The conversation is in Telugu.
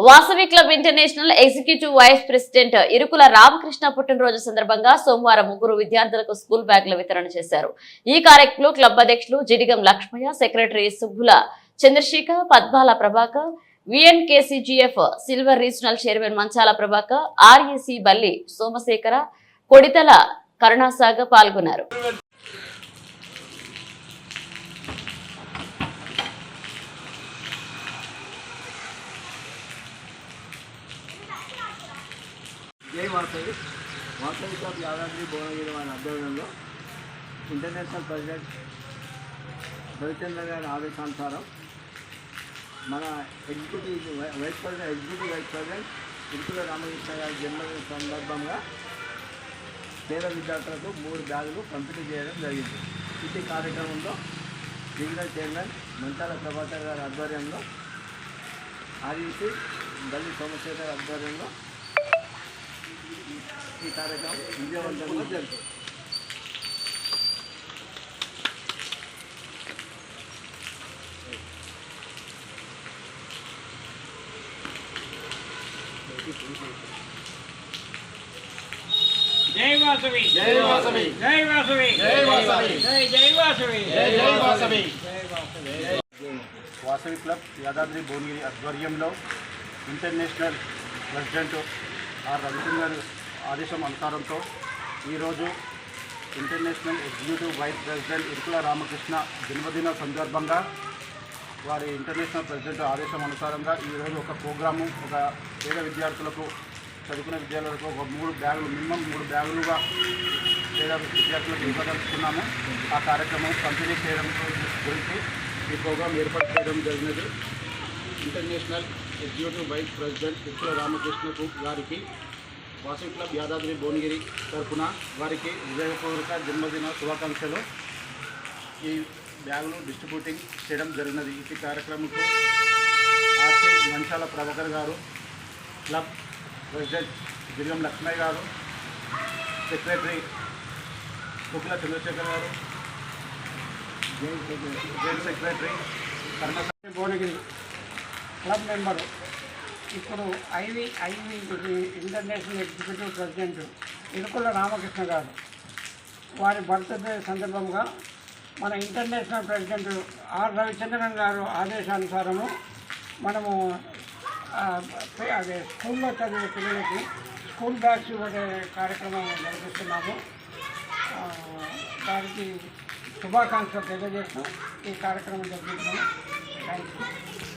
Vasavi club international executive vice president Irukula Ramakrishna పుట్టినరోజు సందర్భంగా సోమవారం ముగ్గురు విద్యార్థులకు స్కూల్ బ్యాగుల వితరణ చేశారు. ఈ కార్యక్రమంలో క్లబ్ అధ్యక్షులు Jidigam Lakshmaiah, secretary Subbula Chandrashekar, Padmala Prabhakar, VNKCGF silver regional chairman Manchala Prabhakar, REC Balli Somashekara, Koditala Karunasagar పాల్గొన్నారు. జై వాసవి వాసవి క్లబ్ యాదాద్రి భువనగిరి వారి ఆధ్వర్యంలో ఇంటర్నేషనల్ ప్రెసిడెంట్ రవిచంద్ర గారి ఆదేశానుసారం మన executive vice president Irukula Ramakrishna గారి జన్మదిన సందర్భంగా పేద విద్యార్థులకు 3 బ్యాగులు పంపిణీ చేయడం జరిగింది. ఈ కార్యక్రమంలో రీజనల్ చైర్మన్ మంచాల ప్రభాకర్ గారి ఆధ్వర్యంలో, ఆర్ఈసీ బల్లి సోమశేఖర్ ఆధ్వర్యంలో ఈ కార్యక్రమం విజయవంతంగా జరుగుతుంది. జై వాసవి జై వాసవి జై వాసవి జై వాసవి జై వాసవి జై వాసవి. జై వాసవి. వాసవి క్లబ్ యాదాద్రి భువనగిరి ఆధ్వర్యంలో ఇంటర్నేషనల్ ప్రెసిడెంట్ ఆర్ రవిచంద్ర ఆదేశం అనుసారంతో ఈరోజు international executive vice president Irukula Ramakrishna జన్మదిన సందర్భంగా వారి ఇంటర్నేషనల్ ప్రెసిడెంట్ ఆదేశం అనుసారంగా ఈరోజు ఒక ప్రోగ్రాము, ఒక పేద విద్యార్థులకు, చదువుకునే విద్యార్థులకు ఒక 3 బ్యాగులు, మినిమం 3 బ్యాగులుగా పేద విద్యార్థులకు ఇవ్వదలుచుకున్నాము. ఆ కార్యక్రమం పంపిణీ చేయడం గురించి ఈ ప్రోగ్రాం ఏర్పాటు చేయడం జరిగినది. ఇంటర్నేషనల్ ఎగ్జిక్యూటివ్ వైస్ ప్రెసిడెంట్ ఇరుకుల రామకృష్ణకు గారికి వాసవి క్లబ్ యాదాద్రి భువనగిరి తరఫున వారికి హృదయపూర్వక జన్మదిన శుభాకాంక్షలు. ఈ బ్యాగులు డిస్ట్రిబ్యూటింగ్ చేయడం జరిగినది. ఈ కార్యక్రమంకు ఆర్సీ మంచాల ప్రభాకర్ గారు, క్లబ్ ప్రెసిడెంట్ జిడిగం లక్ష్మయ్య గారు, సెక్రటరీ సుబ్బుల చంద్రశేఖర్ గారు, joint secretary Karnataka Bhuvanagiri club member, ఇప్పుడు IV international executive president Irukula Ramakrishna గారు వారి బర్త్డే సందర్భంగా మన ఇంటర్నేషనల్ ప్రెసిడెంట్ ఆర్ రవిచంద్రన్ గారు ఆదేశానుసారము మనము అదే స్కూల్లో చదివే పిల్లలకి స్కూల్ బ్యాగ్స్ ఇవ్వడే కార్యక్రమం నిర్వహిస్తున్నాము. దానికి శుభాకాంక్షలు తెలియజేస్తూ ఈ కార్యక్రమం జరుగుతున్నాము. Thank you.